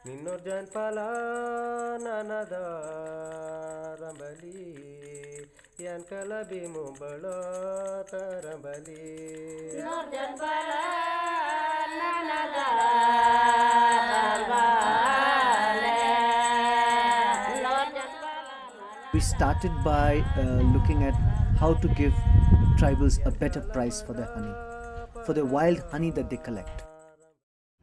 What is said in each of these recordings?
Ninorjan pala nanada rambali yan kalabi mumbalo tarambali Ninorjan pala nanada We started by looking at how to give tribals a better price for their honey, for the wild honey that they collect.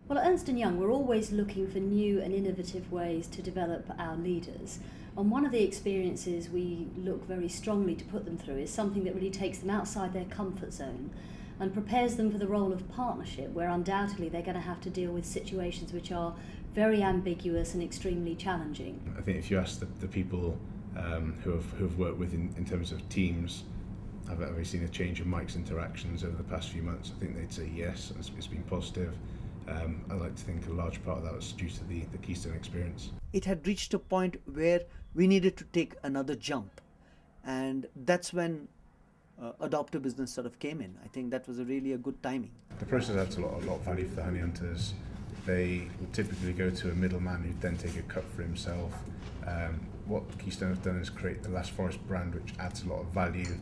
Well, at Ernst & Young, we're always looking for new and innovative ways to develop our leaders. And one of the experiences we look very strongly to put them through is something that really takes them outside their comfort zone and prepares them for the role of partnership, where undoubtedly they're going to have to deal with situations which are very ambiguous and extremely challenging. I think if you ask the people who have worked with in terms of teams, have we seen a change in Mike's interactions over the past few months? I think they'd say yes, it's been positive. I like to think a large part of that was due to the Keystone experience. It had reached a point where we needed to take another jump, and that's when Adopt a Business sort of came in. I think that was really a good timing. The process adds a lot of value for the honey hunters. They will typically go to a middleman who then take a cut for himself. What Keystone have done is create the Last Forest brand, which adds a lot of value.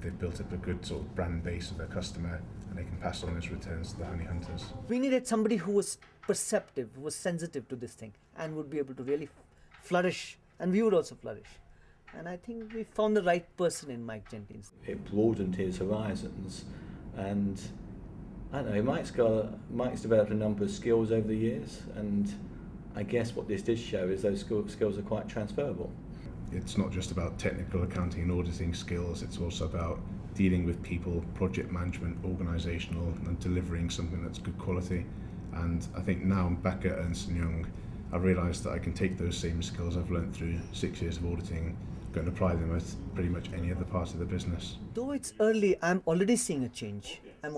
They've built up a good sort of brand base of their customer, and they can pass on those returns to the honey hunters. We needed somebody who was perceptive, who was sensitive to this thing, and would be able to really flourish, and we would also flourish. And I think we found the right person in Mike Jenkins. It broadened his horizons, and I don't know, Mike's developed a number of skills over the years, and I guess what this did show is those skills are quite transferable. It's not just about technical accounting and auditing skills, it's also about dealing with people, project management, organisational, and delivering something that's good quality. And I think now I'm back at Ernst & Young, I realised that I can take those same skills I've learnt through 6 years of auditing, go and apply them at pretty much any other part of the business. Though it's early, I'm already seeing a change. I'm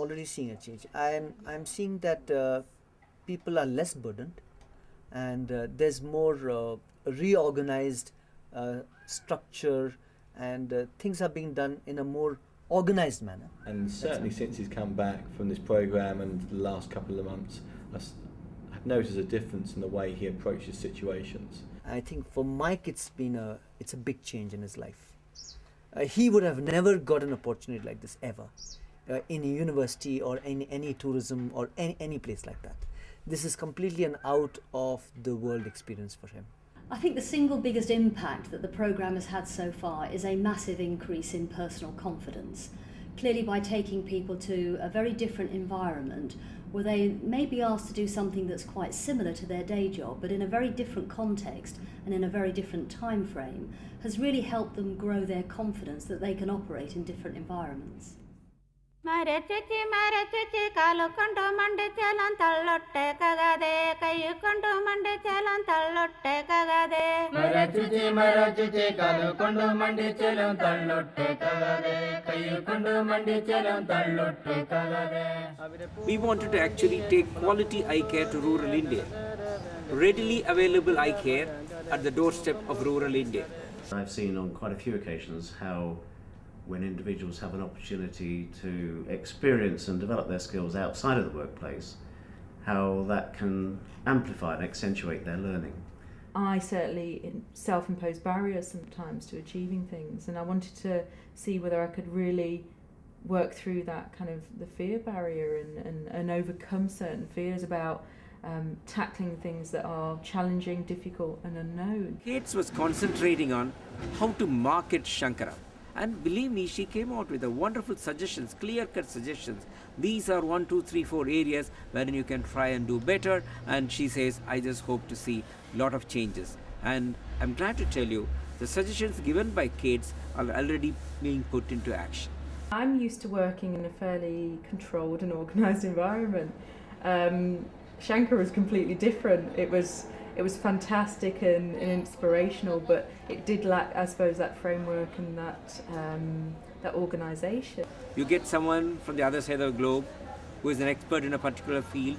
seeing that people are less burdened, and there's more reorganized structure, and things are being done in a more organized manner. And certainly since he's come back from this program and the last couple of months, I've noticed a difference in the way he approaches situations. I think for Mike it's a big change in his life. He would have never got an opportunity like this ever, in a university or in any tourism or any place like that. This is completely an out of the world experience for him. I think the single biggest impact that the programme has had so far is a massive increase in personal confidence. Clearly, by taking people to a very different environment where they may be asked to do something that's quite similar to their day job, but in a very different context and in a very different time frame, has really helped them grow their confidence that they can operate in different environments. Mare chichi kalu kondu mandi chalan tallotte kagade kayu kondu mandi chalan tallotte kagade Mare chichi kalu kondu mandi chalan tallotte kagade kayu kondu mandi chalan tallotte kagade. We wanted to actually take quality eye care to rural India. Readily available eye care at the doorstep of rural India. I've seen on quite a few occasions how when individuals have an opportunity to experience and develop their skills outside of the workplace, how that can amplify and accentuate their learning. I certainly self-impose barriers sometimes to achieving things, and I wanted to see whether I could really work through that kind of the fear barrier and overcome certain fears about tackling things that are challenging, difficult and unknown. Kates was concentrating on how to market Shankara. And believe me, she came out with a wonderful suggestions, clear-cut suggestions. These are 1, 2, 3, 4 areas wherein you can try and do better. And she says, I just hope to see a lot of changes. And I'm glad to tell you, the suggestions given by Kates are already being put into action. I'm used to working in a fairly controlled and organised environment. Shankara was completely different. It was fantastic and inspirational, but it did lack, I suppose, that framework and that organisation. You get someone from the other side of the globe who is an expert in a particular field,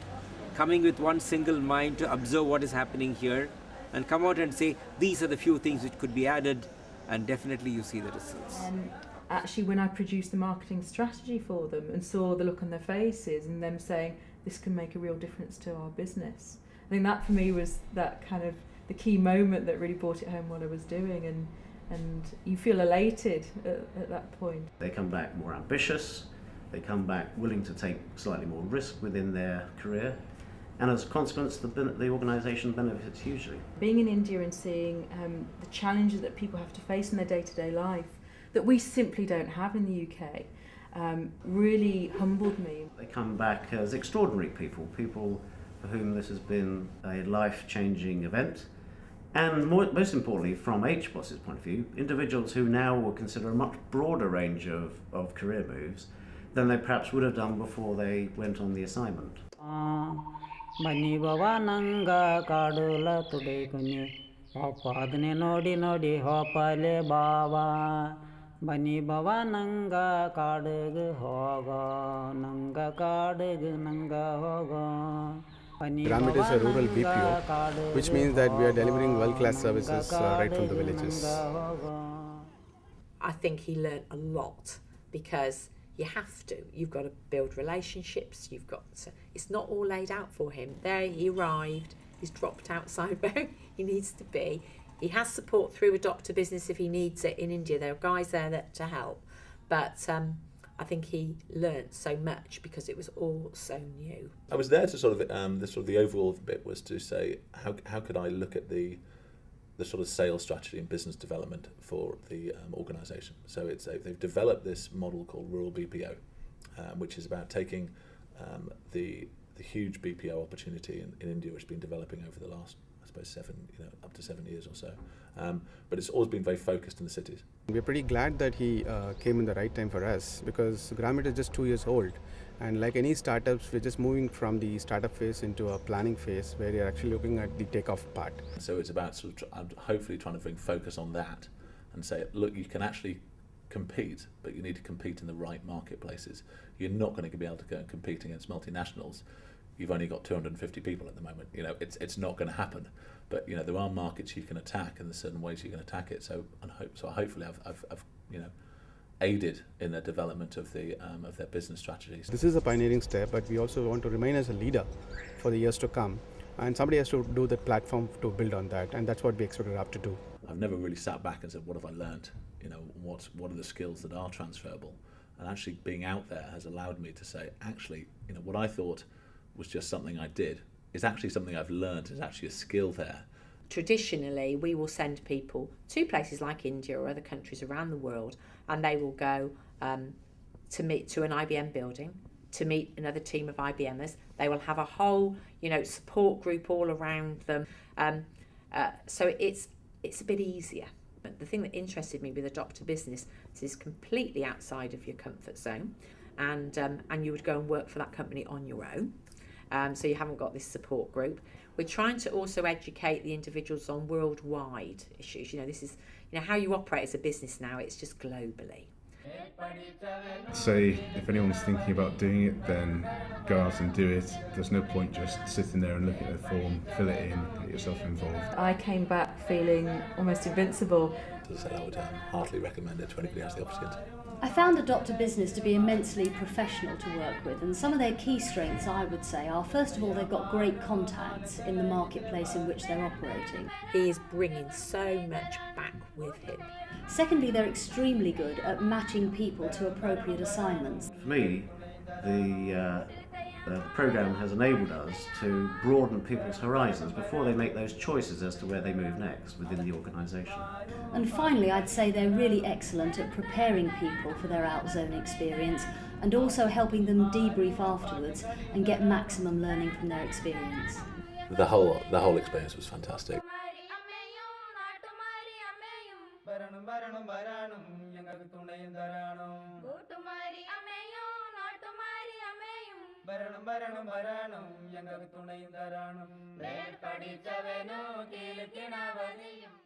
coming with one single mind to observe what is happening here, and come out and say, these are the few things which could be added, and definitely you see the results. Actually, when I produced the marketing strategy for them and saw the look on their faces and them saying, this can make a real difference to our business, I think that for me was that kind of the key moment that really brought it home what I was doing, and you feel elated at that point. They come back more ambitious, they come back willing to take slightly more risk within their career, and as a consequence the organisation benefits hugely. Being in India and seeing the challenges that people have to face in their day-to-day life that we simply don't have in the UK really humbled me. They come back as extraordinary people for whom this has been a life-changing event, and most importantly, from HBOS's point of view, individuals who now will consider a much broader range of career moves than they perhaps would have done before they went on the assignment. Bani baba nanga kadula today kune hopadne nodi nodi hopale baba Bani baba nanga kadug hoga nanga kadug nanga hoga Gramit is a rural BPO, which means that we are delivering world-class services right from the villages. I think he learned a lot because you have to. You've got to build relationships. You've got to, it's not all laid out for him. There he arrived. He's dropped outside where he needs to be. He has support through Adopt a Business if he needs it in India. There are guys there to help. But I think he learnt so much because it was all so new. I was there to sort of the overall bit was to say how could I look at the sort of sales strategy and business development for the organisation. So they've developed this model called Rural BPO, which is about taking the huge BPO opportunity in India, which has been developing over the last, I suppose, up to 7 years or so. But it's always been very focused in the cities. We're pretty glad that he came in the right time for us, because Gramit is just 2 years old, and like any startups, we're just moving from the startup phase into a planning phase where you're actually looking at the takeoff part. So it's about sort of hopefully trying to bring focus on that and say, look, you can actually compete, but you need to compete in the right marketplaces. You're not going to be able to go and compete against multinationals. You've only got 250 people at the moment. It's not going to happen. But there are markets you can attack, and there's certain ways you can attack it. So hopefully I've aided in the development of their business strategies. This is a pioneering step, but we also want to remain as a leader for the years to come, and somebody has to do the platform to build on that, and that's what we expect Rap to do. I've never really sat back and said, what have I learned? What are the skills that are transferable? And actually being out there has allowed me to say, actually, what I thought was just something I did is actually something I've learned, is actually a skill there. Traditionally, we will send people to places like India or other countries around the world, and they will go to meet to an IBM building, to meet another team of IBMers. They will have a whole, support group all around them. So it's a bit easier. But the thing that interested me with Adopt a Business is it's completely outside of your comfort zone, and you would go and work for that company on your own. So you haven't got this support group. We're trying to also educate the individuals on worldwide issues. This is how you operate as a business now. It's just globally. Say if anyone's thinking about doing it, then go out and do it. There's no point just sitting there and looking at the form, fill it in, get yourself involved. I came back feeling almost invincible. As I said, I would heartily recommend it to anybody who has the opportunity. I found Adopt a Business to be immensely professional to work with, and some of their key strengths, I would say, are first of all, they've got great contacts in the marketplace in which they're operating. He is bringing so much back with him. Secondly, they're extremely good at matching people to appropriate assignments. For me, the programme has enabled us to broaden people's horizons before they make those choices as to where they move next within the organisation. And finally, I'd say they're really excellent at preparing people for their out-zone experience and also helping them debrief afterwards and get maximum learning from their experience. The whole experience was fantastic. எங்களுக்கு துணை தரணும் மேற்படிச்சவனோ கீழே கிணவரையும்